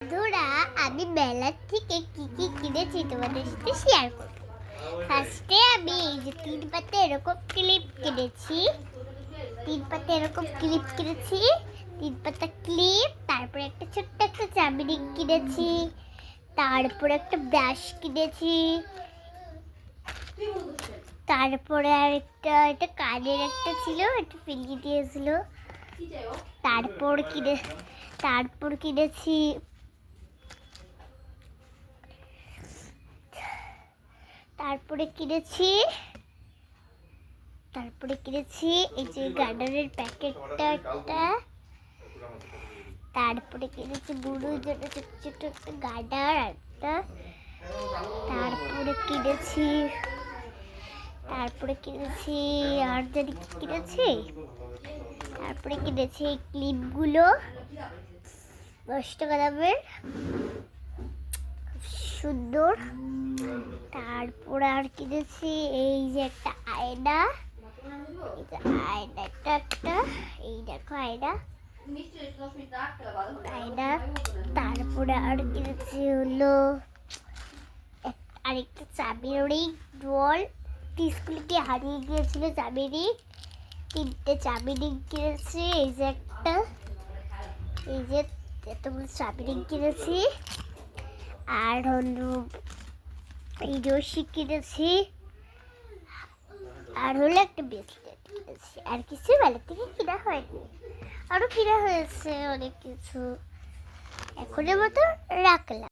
বন্ধুরা, আমি মেলা থেকে কি কি কিনেছি তোমাদের সাথে শেয়ার করব। ফার্স্টে আমি এই যে 3 পাতা এরকম ক্লিপ কিনেছি। 3 পাতা এরকম ক্লিপ কিনেছি 3 পাতা ক্লিপ। তারপরে একটা ছোট্ট একটা চাবি রিং কিনেছি। তারপরে একটা ব্রাশ কিনেছি। তারপরে আর এটা কানের একটা ছিল, এটা ফিরিয়ে দিয়েছিল। তারপর কিনেছি তারপরে কিনেছি এই যে গার্ডারের প্যাকেটটা একটা। তারপরে কিনেছি বুড়োর জন্য ছোট ছোট একটা গার্ডার একটা। তারপরে কিনেছি আর জানি কি কিনেছি। তারপরে কিনেছি এই ক্লিপগুলো 10 টাকা দামের, সুন্দর। তারপরে আর কিনেছি এই যে একটা আয়না, একটা এই দেখো আয়না। তারপরে আর কিনেছি হলো আরেকটা চাবির রিং বল। স্কুলে হারিয়ে গিয়েছিল চাবি রিং, 3টে চাবি রিং কিনেছি। এই যে একটা, এই যে এতগুলো চাবি রিং কিনেছি। আর হলো এই রশি কিনেছি। আর হলো একটা ব্রেসলেট কিনেছি। আর কিছু মেলা থেকে কিনা হয়নি, আরো কিনা হয়েছে অনেক কিছু। এখনের মতো রাখলাম।